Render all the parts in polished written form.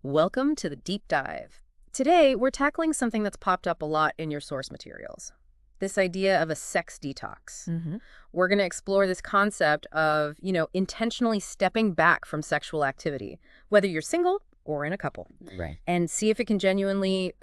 Welcome to the deep dive. Today, we're tackling something that's popped up a lot in your source materials. This idea of a sex detox. We're going to explore this concept of, intentionally stepping back from sexual activity, whether you're single or in a couple, Right. and see if it can genuinely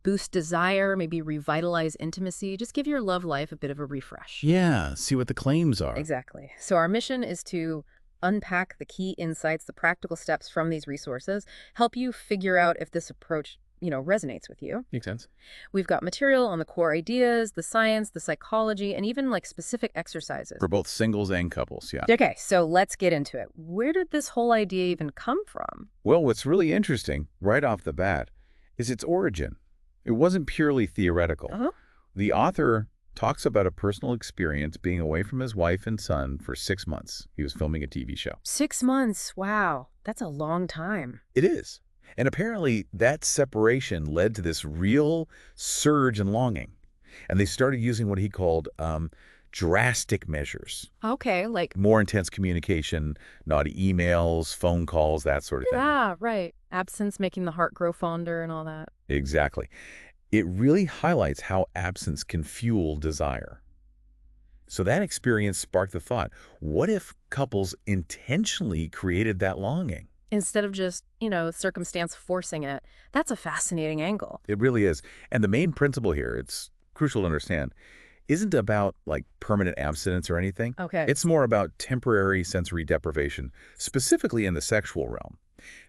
boost desire, maybe revitalize intimacy, just give your love life a bit of a refresh. Yeah, see what the claims are. Exactly. So our mission is to unpack the key insights, the practical steps from these resources, help you figure out if this approach, resonates with you. Makes sense. We've got material on the core ideas, the science, the psychology, and even like specific exercises. For both singles and couples, yeah. Okay, so let's get into it. Where did this whole idea even come from? Well, what's really interesting, right off the bat, is its origin. It wasn't purely theoretical. Uh-huh. The author talks about a personal experience being away from his wife and son for 6 months. He was filming a TV show. 6 months. Wow, that's a long time. It is. And apparently that separation led to this real surge in longing. And they started using what he called drastic measures. Okay, like, More intense communication, naughty emails, phone calls, that sort of thing. yeah, right. Absence making the heart grow fonder and all that. Exactly. It really highlights how absence can fuel desire. So that experience sparked the thought, what if couples intentionally created that longing? Instead of just, circumstance forcing it. That's a fascinating angle. It really is. And the main principle here, it's crucial to understand, isn't about like permanent abstinence or anything. Okay. It's more about temporary sensory deprivation, specifically in the sexual realm.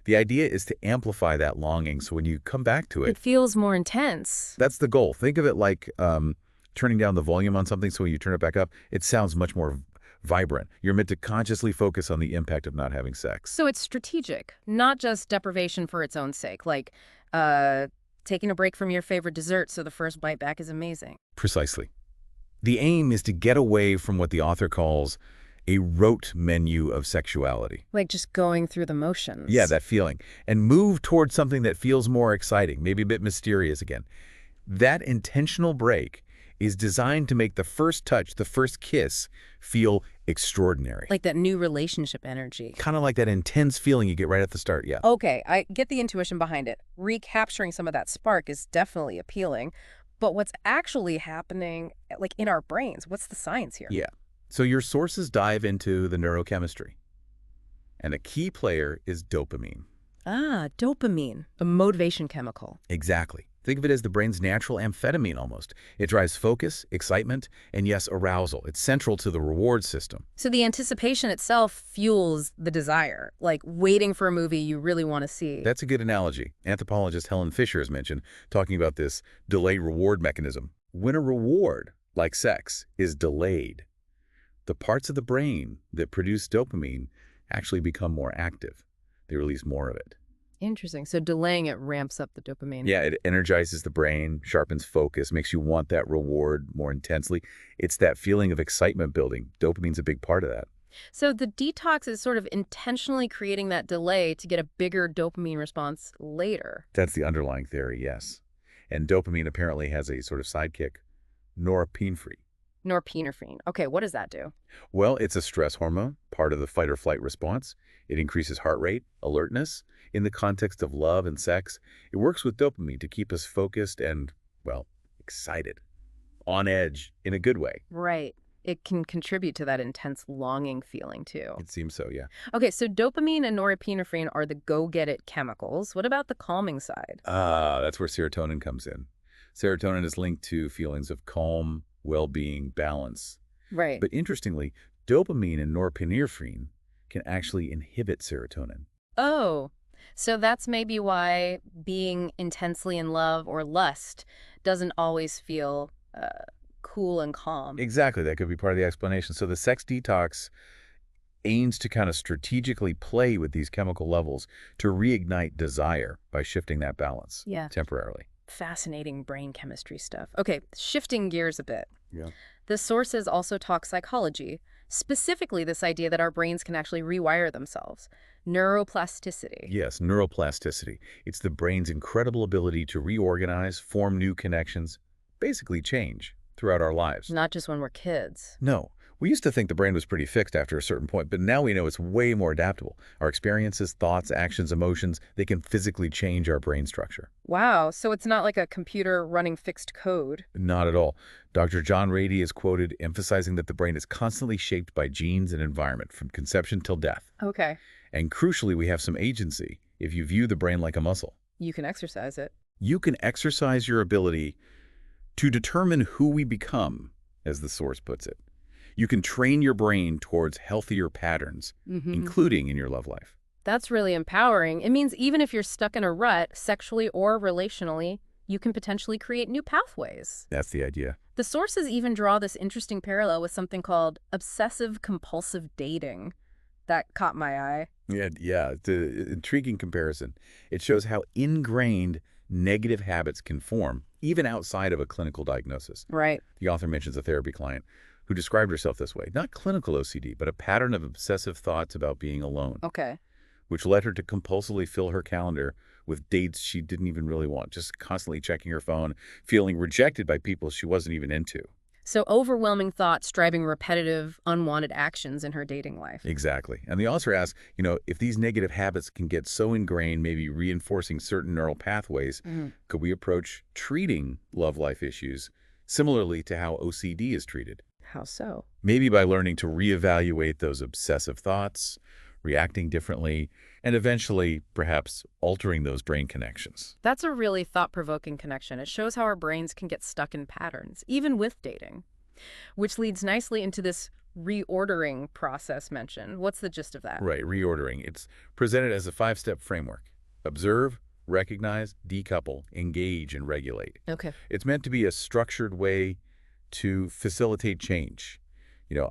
The idea is to amplify that longing so when you come back to It it, feels more intense. that's the goal. Think of it like turning down the volume on something so when you turn it back up, it sounds much more vibrant. You're meant to consciously focus on the impact of not having sex. So it's strategic, not just deprivation for its own sake, like taking a break from your favorite dessert so the first bite back is amazing. Precisely. The aim is to get away from what the author calls a rote menu of sexuality. Like just going through the motions. Yeah, that feeling. And move towards something that feels more exciting, maybe a bit mysterious again. That intentional break is designed to make the first touch, the first kiss, feel extraordinary. Like that new relationship energy. Kind of like that intense feeling you get right at the start, yeah. Okay, I get the intuition behind it. Recapturing some of that spark is definitely appealing. But what's actually happening, like in our brains, what's the science here? Yeah. So your sources dive into the neurochemistry. And a key player is dopamine. Ah, dopamine, a motivation chemical. Exactly. Think of it as the brain's natural amphetamine almost. It drives focus, excitement, and yes, arousal. It's central to the reward system. So the anticipation itself fuels the desire, like waiting for a movie you really want to see. That's a good analogy. Anthropologist Helen Fisher has mentioned, talking about this delayed reward mechanism. When a reward, like sex, is delayed, the parts of the brain that produce dopamine actually become more active. They release more of it. Interesting. So delaying it ramps up the dopamine. Yeah, it energizes the brain, sharpens focus, makes you want that reward more intensely. It's that feeling of excitement building. Dopamine's a big part of that. So the detox is sort of intentionally creating that delay to get a bigger dopamine response later. That's the underlying theory, yes. And dopamine apparently has a sort of sidekick, norepinephrine. Norepinephrine. Okay, what does that do? Well, it's a stress hormone, part of the fight or flight response. It increases heart rate, alertness. In the context of love and sex, it works with dopamine to keep us focused and, well, excited, on edge, in a good way. Right. It can contribute to that intense longing feeling too. It seems so, yeah. Okay, so dopamine and norepinephrine are the go-get-it chemicals. What about the calming side? That's where serotonin comes in. Serotonin is linked to feelings of calm, well-being, balance. Right. But interestingly, dopamine and norepinephrine can actually inhibit serotonin. Oh, so that's maybe why being intensely in love or lust doesn't always feel cool and calm. Exactly. That could be part of the explanation. So the sex detox aims to kind of strategically play with these chemical levels to reignite desire by shifting that balance Yeah. temporarily. Fascinating brain chemistry stuff. Okay, shifting gears a bit. Yeah. The sources also talk psychology, specifically this idea that our brains can actually rewire themselves. Neuroplasticity. Yes, neuroplasticity. It's the brain's incredible ability to reorganize, form new connections, basically change throughout our lives. Not just when we're kids. No, We used to think the brain was pretty fixed after a certain point, but now we know it's way more adaptable. Our experiences, thoughts, actions, emotions, they can physically change our brain structure. Wow, so it's not like a computer running fixed code. Not at all. Dr. John Rady is quoted emphasizing that the brain is constantly shaped by genes and environment from conception till death. Okay, And crucially, we have some agency if you view the brain like a muscle. you can exercise it. You can exercise your ability to determine who we become, as the source puts it. You can train your brain towards healthier patterns, including in your love life. That's really empowering. It means even if you're stuck in a rut, sexually or relationally, you can potentially create new pathways. That's the idea. The sources even draw this interesting parallel with something called obsessive-compulsive dating. That caught my eye. Yeah, it's an intriguing comparison. It shows how ingrained negative habits can form, even outside of a clinical diagnosis. Right. The author mentions a therapy client who described herself this way. Not clinical OCD, but a pattern of obsessive thoughts about being alone, Okay. which led her to compulsively fill her calendar with dates she didn't even really want, just constantly checking her phone, feeling rejected by people she wasn't even into. So overwhelming thoughts driving repetitive, unwanted actions in her dating life. Exactly. And the author asks, if these negative habits can get so ingrained, maybe reinforcing certain neural pathways, could we approach treating love life issues similarly to how OCD is treated? How so? Maybe by learning to reevaluate those obsessive thoughts, reacting differently, and eventually, perhaps, altering those brain connections. That's a really thought-provoking connection. It shows how our brains can get stuck in patterns, even with dating. Which leads nicely into this reordering process mentioned. What's the gist of that? Right, reordering. It's presented as a 5-step framework. Observe, recognize, decouple, engage, and regulate. Okay. It's meant to be a structured way to facilitate change.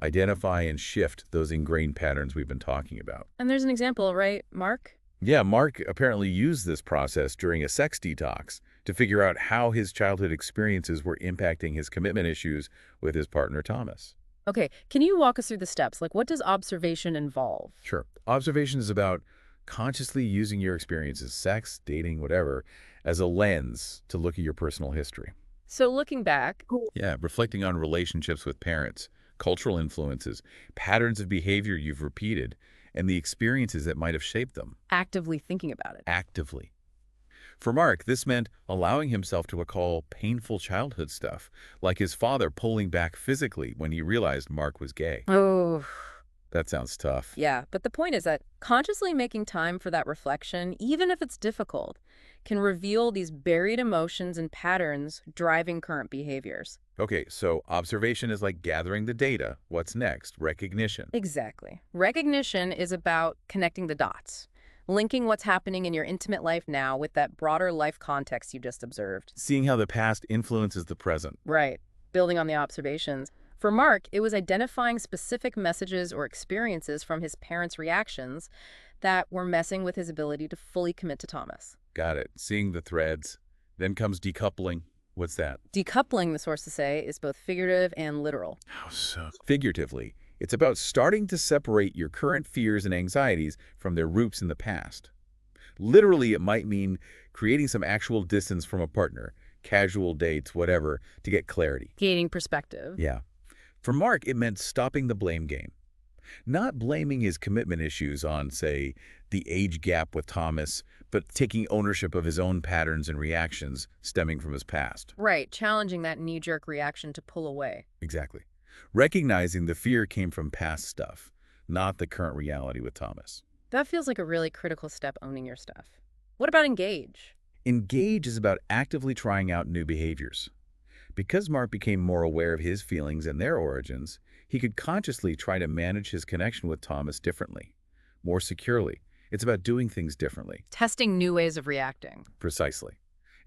Identify and shift those ingrained patterns we've been talking about. And there's an example, right, Mark? Yeah, Mark apparently used this process during a sex detox to figure out how his childhood experiences were impacting his commitment issues with his partner, Thomas. Okay, can you walk us through the steps? Like, what does observation involve? Sure. Observation is about consciously using your experiences, sex, dating, whatever, as a lens to look at your personal history. So looking back, Yeah, reflecting on relationships with parents, cultural influences, patterns of behavior you've repeated, and the experiences that might have shaped them. actively thinking about it. Actively. For Mark, this meant allowing himself to recall painful childhood stuff, like his father pulling back physically when he realized Mark was gay. Oh, That sounds tough. yeah. But the point is that consciously making time for that reflection, even if it's difficult, can reveal these buried emotions and patterns driving current behaviors. Okay, so observation is like gathering the data. What's next? Recognition. Exactly. Recognition is about connecting the dots, linking what's happening in your intimate life now with that broader life context you just observed. Seeing how the past influences the present. Right. Building on the observations. For Mark, it was identifying specific messages or experiences from his parents' reactions that were messing with his ability to fully commit to Thomas. Got it. Seeing the threads. Then comes decoupling. What's that? Decoupling, the sources say, is both figurative and literal. How so? Figuratively, it's about starting to separate your current fears and anxieties from their roots in the past. Literally, it might mean creating some actual distance from a partner, casual dates, whatever, to get clarity. Gaining perspective. Yeah. For Mark, it meant stopping the blame game. Not blaming his commitment issues on, say, the age gap with Thomas, but taking ownership of his own patterns and reactions stemming from his past. Right, challenging that knee-jerk reaction to pull away. Exactly. Recognizing the fear came from past stuff, not the current reality with Thomas. That feels like a really critical step, owning your stuff. What about engage? Engage is about actively trying out new behaviors. Because Mark became more aware of his feelings and their origins, he could consciously try to manage his connection with Thomas differently, more securely. It's about doing things differently. Testing new ways of reacting. Precisely.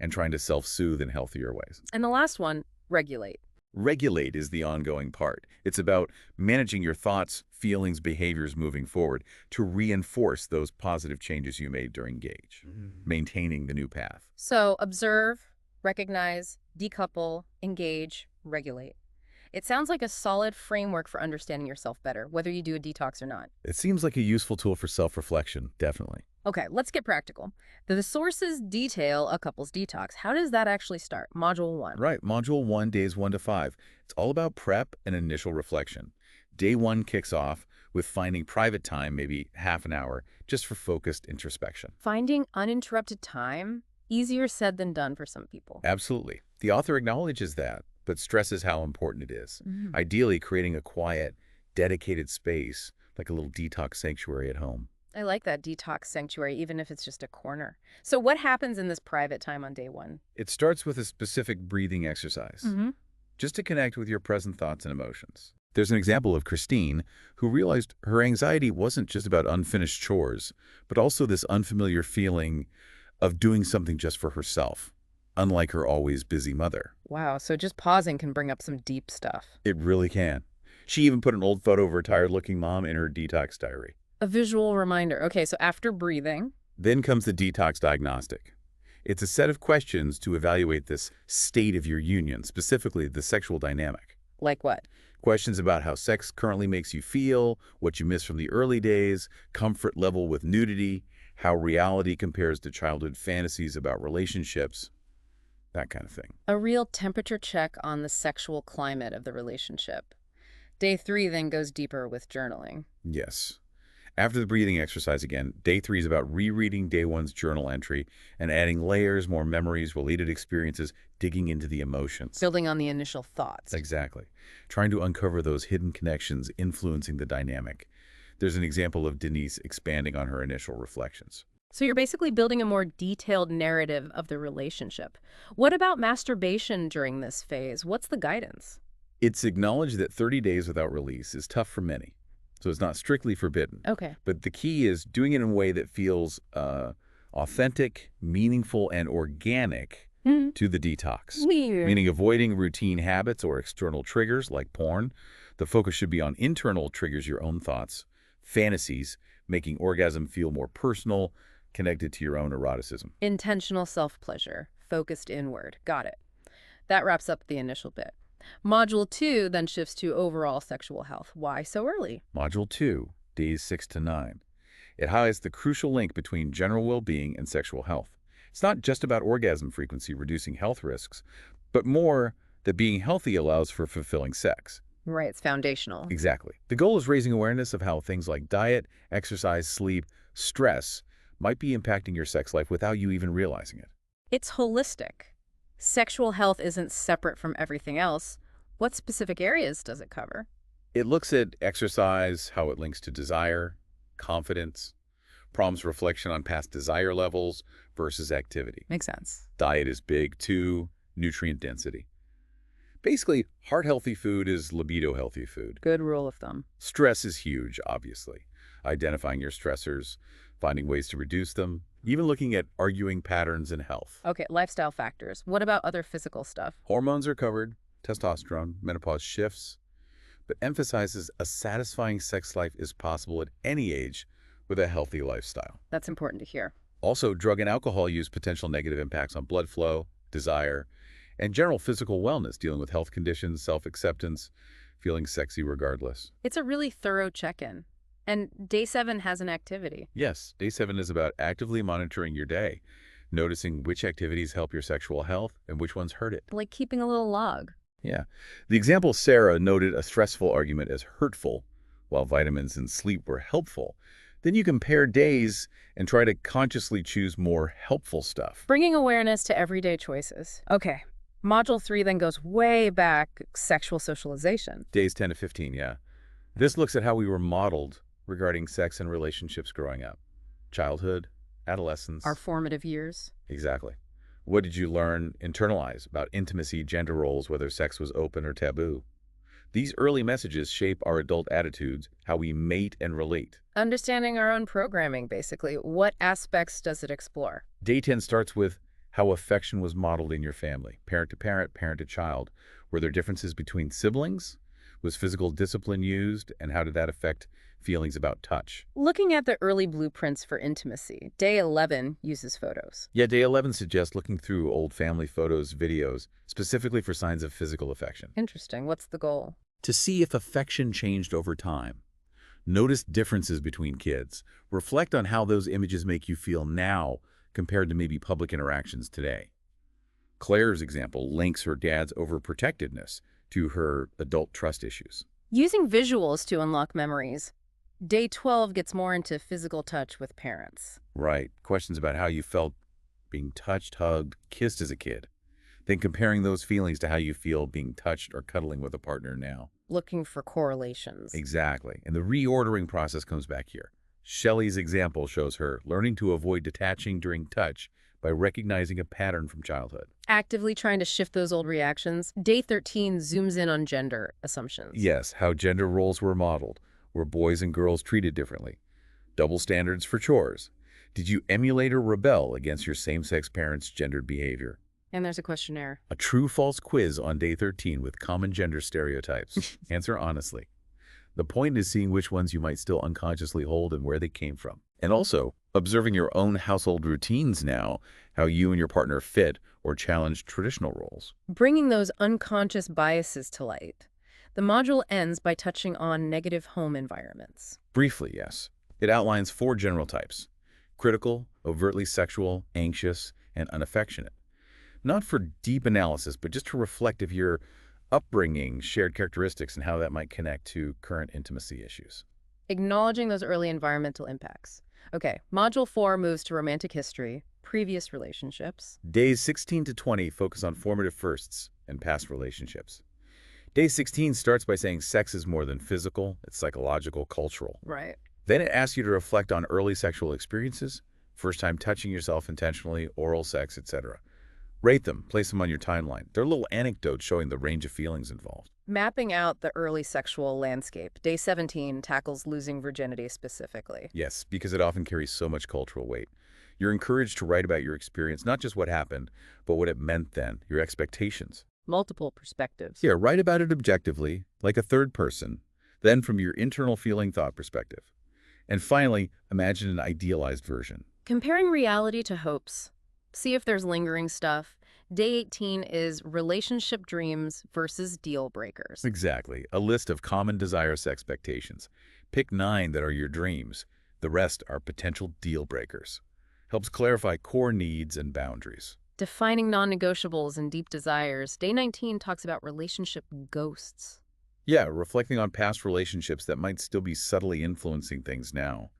And trying to self-soothe in healthier ways. And the last one, regulate. Regulate is the ongoing part. It's about managing your thoughts, feelings, behaviors moving forward to reinforce those positive changes you made during Engage, maintaining the new path. So observe, recognize, decouple, engage, regulate. It sounds like a solid framework for understanding yourself better, whether you do a detox or not. It seems like a useful tool for self-reflection, definitely. Okay, let's get practical. The sources detail a couple's detox. How does that actually start? Module 1. Right, Module 1, days 1 to 5. It's all about prep and initial reflection. Day 1 kicks off with finding private time, maybe half an hour, just for focused introspection. Finding uninterrupted time? Easier said than done for some people. Absolutely. The author acknowledges that, but stresses how important it is. Mhm. Ideally, creating a quiet, dedicated space, like a little detox sanctuary at home. I like that detox sanctuary, even if it's just a corner. So what happens in this private time on day 1? It starts with a specific breathing exercise, Mm-hmm. just to connect with your present thoughts and emotions. There's an example of Christine, who realized her anxiety wasn't just about unfinished chores, but also this unfamiliar feeling of doing something just for herself, unlike her always busy mother. Wow, so just pausing can bring up some deep stuff. It really can. She even put an old photo of her tired-looking mom in her detox diary. A visual reminder. Okay, so after breathing. Then comes the detox diagnostic. It's a set of questions to evaluate this state of your union, specifically the sexual dynamic. Like what? Questions about how sex currently makes you feel, what you miss from the early days, comfort level with nudity, how reality compares to childhood fantasies about relationships, that kind of thing. A real temperature check on the sexual climate of the relationship. Day 3 then goes deeper with journaling. Yes. After the breathing exercise again, day 3 is about rereading day 1's journal entry and adding layers, more memories, related experiences, digging into the emotions. Building on the initial thoughts. Exactly. Trying to uncover those hidden connections influencing the dynamic. There's an example of Denise expanding on her initial reflections. So you're basically building a more detailed narrative of the relationship. What about masturbation during this phase? What's the guidance? It's acknowledged that 30 days without release is tough for many, so it's not strictly forbidden. Okay. But the key is doing it in a way that feels authentic, meaningful, and organic to the detox. Weird. Meaning avoiding routine habits or external triggers like porn. The focus should be on internal triggers, your own thoughts, fantasies, making orgasm feel more personal, connected to your own eroticism. Intentional self-pleasure, focused inward. Got it. That wraps up the initial bit. Module 2 then shifts to overall sexual health. Why so early? Module 2, days 6 to 9. It highlights the crucial link between general well-being and sexual health. It's not just about orgasm frequency reducing health risks, but more that being healthy allows for fulfilling sex. Right, it's foundational. Exactly. The goal is raising awareness of how things like diet, exercise, sleep, stress might be impacting your sex life without you even realizing it. It's holistic. Sexual health isn't separate from everything else. What specific areas does it cover? It looks at exercise, how it links to desire, confidence, prompts reflection on past desire levels versus activity. Makes sense. Diet is big too, nutrient density. Basically, heart-healthy food is libido-healthy food. Good rule of thumb. Stress is huge, obviously. Identifying your stressors, finding ways to reduce them, even looking at arguing patterns in health. Okay, lifestyle factors. What about other physical stuff? Hormones are covered, testosterone, menopause shifts, but emphasizes a satisfying sex life is possible at any age with a healthy lifestyle. That's important to hear. Also, drug and alcohol use potential negative impacts on blood flow, desire, and general physical wellness, dealing with health conditions, self-acceptance, feeling sexy regardless. It's a really thorough check-in. And day 7 has an activity. Yes, day 7 is about actively monitoring your day, noticing which activities help your sexual health and which ones hurt it. Like keeping a little log. Yeah. The example Sarah noted a stressful argument as hurtful, while vitamins and sleep were helpful. Then you compare days and try to consciously choose more helpful stuff. Bringing awareness to everyday choices. Okay. Module 3 then goes way back, sexual socialization. Days 10 to 15, yeah. This looks at how we were modeled regarding sex and relationships growing up. Childhood, adolescence. Our formative years. Exactly. What did you learn, internalize about intimacy, gender roles, whether sex was open or taboo? These early messages shape our adult attitudes, how we mate and relate. Understanding our own programming, basically. What aspects does it explore? Day 10 starts with how affection was modeled in your family, parent to parent, parent to child. Were there differences between siblings? Was physical discipline used, and how did that affect feelings about touch? Looking at the early blueprints for intimacy, day 11 uses photos. Yeah, day 11 suggests looking through old family photos, videos, specifically for signs of physical affection. Interesting. What's the goal? To see if affection changed over time. Notice differences between kids. Reflect on how those images make you feel now compared to maybe public interactions today. Claire's example links her dad's overprotectiveness to her adult trust issues. Using visuals to unlock memories. Day 12 gets more into physical touch with parents. Right. Questions about how you felt being touched, hugged, kissed as a kid. Then comparing those feelings to how you feel being touched or cuddling with a partner now. Looking for correlations. Exactly. And the reordering process comes back here. Shelley's example shows her learning to avoid detaching during touch by recognizing a pattern from childhood. Actively trying to shift those old reactions. Day 13 zooms in on gender assumptions. Yes, how gender roles were modeled, were boys and girls treated differently. Double standards for chores. Did you emulate or rebel against your same-sex parents' gendered behavior? And there's a questionnaire. A true-false quiz on day 13 with common gender stereotypes. Answer honestly. The point is seeing which ones you might still unconsciously hold and where they came from. And also, observing your own household routines now, how you and your partner fit or challenge traditional roles. Bringing those unconscious biases to light. The module ends by touching on negative home environments. Briefly, yes. It outlines 4 general types: critical, overtly sexual, anxious, and unaffectionate. Not for deep analysis, but just to reflect if your upbringing, shared characteristics, and how that might connect to current intimacy issues. Acknowledging those early environmental impacts. Okay, Module 4 moves to romantic history, previous relationships. Days 16 to 20 focus on formative firsts and past relationships. Day 16 starts by saying sex is more than physical, it's psychological, cultural. Right. Then it asks you to reflect on early sexual experiences, first time touching yourself intentionally, oral sex, etc. Rate them, place them on your timeline. They're little anecdotes showing the range of feelings involved. Mapping out the early sexual landscape. Day 17 tackles losing virginity specifically. Yes, because it often carries so much cultural weight. You're encouraged to write about your experience, not just what happened, but what it meant then, your expectations. Multiple perspectives. Yeah, write about it objectively, like a third person, then from your internal feeling thought perspective. And finally, imagine an idealized version. Comparing reality to hopes. See if there's lingering stuff. Day 18 is relationship dreams versus deal breakers. Exactly, a list of common desires expectations. Pick 9 that are your dreams. The rest are potential deal breakers. Helps clarify core needs and boundaries. Defining non-negotiables and deep desires. Day 19 talks about relationship ghosts. Yeah, reflecting on past relationships that might still be subtly influencing things now.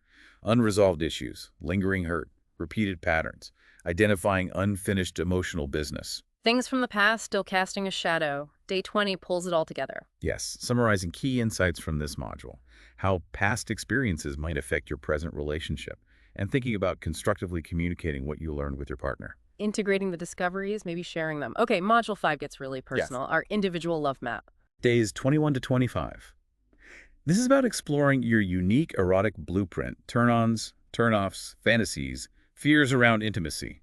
Unresolved issues, lingering hurt, repeated patterns, identifying unfinished emotional business. Things from the past still casting a shadow. Day 20 pulls it all together. Yes, summarizing key insights from this module. How past experiences might affect your present relationship, and thinking about constructively communicating what you learned with your partner. Integrating the discoveries, maybe sharing them. Okay, Module 5 gets really personal. Our individual love map. Days 21 to 25. This is about exploring your unique erotic blueprint, turn-ons, turn-offs, fantasies, fears around intimacy.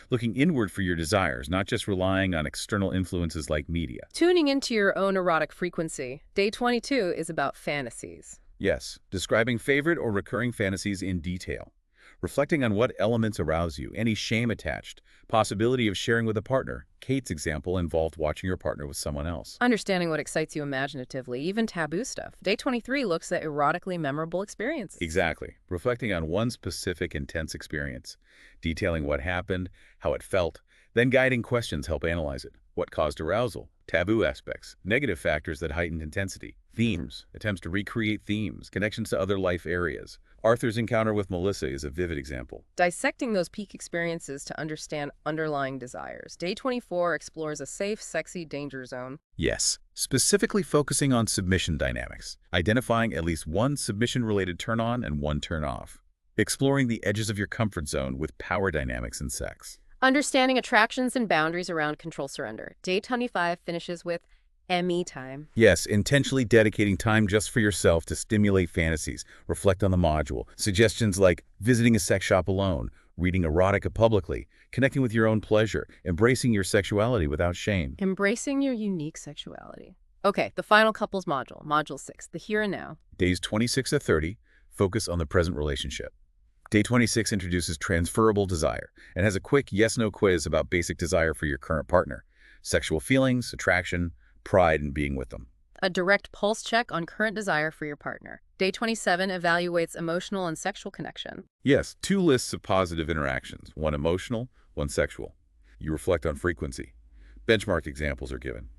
Looking inward for your desires, not just relying on external influences like media. Tuning into your own erotic frequency. Day 22 is about fantasies. Yes, describing favorite or recurring fantasies in detail. Reflecting on what elements arouse you, any shame attached, possibility of sharing with a partner. Kate's example involved watching your partner with someone else. Understanding what excites you imaginatively, even taboo stuff. Day 23 looks at erotically memorable experiences. Exactly. Reflecting on one specific intense experience. Detailing what happened, how it felt, then guiding questions help analyze it. What caused arousal? Taboo aspects, negative factors that heightened intensity. Themes, attempts to recreate themes, connections to other life areas. Arthur's encounter with Melissa is a vivid example. Dissecting those peak experiences to understand underlying desires. Day 24 explores a safe, sexy danger zone. Yes, specifically focusing on submission dynamics, identifying at least one submission-related turn-on and one turn-off. Exploring the edges of your comfort zone with power dynamics in sex. Understanding attractions and boundaries around control surrender. Day 25 finishes with me time. Yes, intentionally dedicating time just for yourself to stimulate fantasies. Reflect on the module. Suggestions like visiting a sex shop alone, reading erotica publicly, connecting with your own pleasure, embracing your sexuality without shame. Embracing your unique sexuality. Okay, the final couples module, Module 6, the here and now. Days 26 to 30, focus on the present relationship. Day 26 introduces transferable desire and has a quick yes-no quiz about basic desire for your current partner. Sexual feelings, attraction, pride in being with them. A direct pulse check on current desire for your partner. Day 27 evaluates emotional and sexual connection. Yes, 2 lists of positive interactions, one emotional, one sexual. You reflect on frequency. Benchmark examples are given.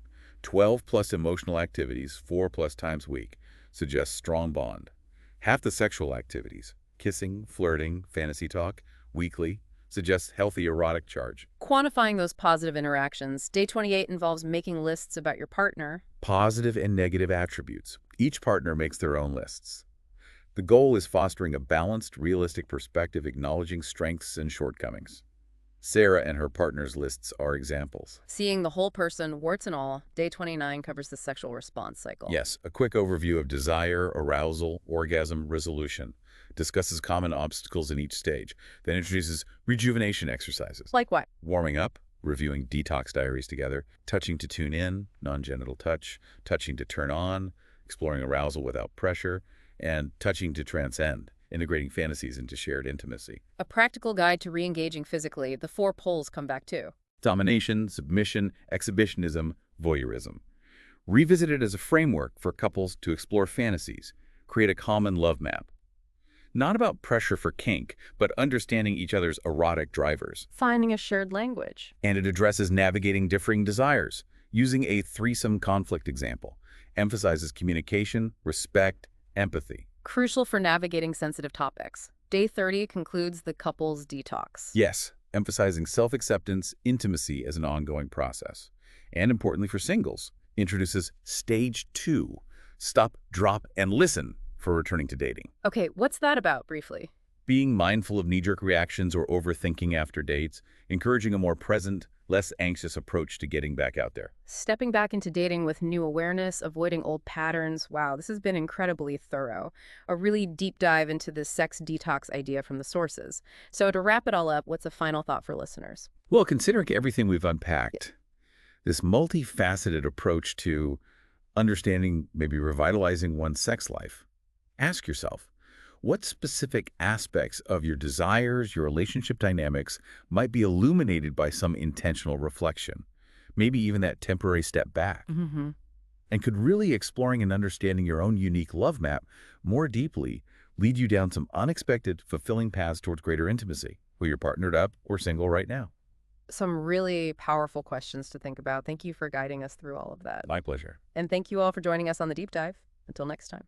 12 plus emotional activities, 4 plus times a week, suggests strong bond. Half the sexual activities, kissing, flirting, fantasy talk, weekly, suggests healthy erotic charge. Quantifying those positive interactions, day 28 involves making lists about your partner. Positive and negative attributes. Each partner makes their own lists. The goal is fostering a balanced, realistic perspective, acknowledging strengths and shortcomings. Sarah and her partner's lists are examples. Seeing the whole person, warts and all, day 29 covers the sexual response cycle. Yes, a quick overview of desire, arousal, orgasm, resolution. Discusses common obstacles in each stage. Then introduces rejuvenation exercises. Like what? Warming up, reviewing detox diaries together, touching to tune in, non-genital touch, touching to turn on, exploring arousal without pressure, and touching to transcend, integrating fantasies into shared intimacy. A practical guide to re-engaging physically. The 4 poles come back too. Domination, submission, exhibitionism, voyeurism. Revisited as a framework for couples to explore fantasies, create a common love map. Not about pressure for kink, but understanding each other's erotic drivers. Finding a shared language. And it addresses navigating differing desires, using a threesome conflict example. Emphasizes communication, respect, empathy. Crucial for navigating sensitive topics. Day 30 concludes the couple's detox. Yes, emphasizing self-acceptance, intimacy as an ongoing process. And importantly for singles, introduces stage 2, stop, drop, and listen for returning to dating. Okay, what's that about, briefly? Being mindful of knee-jerk reactions or overthinking after dates, encouraging a more present, less anxious approach to getting back out there. Stepping back into dating with new awareness, avoiding old patterns. Wow, this has been incredibly thorough. A really deep dive into the sex detox idea from the sources. So to wrap it all up, what's a final thought for listeners? Well, considering everything we've unpacked, this multifaceted approach to understanding, maybe revitalizing one's sex life, ask yourself, what specific aspects of your desires, your relationship dynamics might be illuminated by some intentional reflection, maybe even that temporary step back? And could really exploring and understanding your own unique love map more deeply lead you down some unexpected, fulfilling paths towards greater intimacy, whether you're partnered up or single right now? Some really powerful questions to think about. Thank you for guiding us through all of that. My pleasure. And thank you all for joining us on the deep dive. Until next time.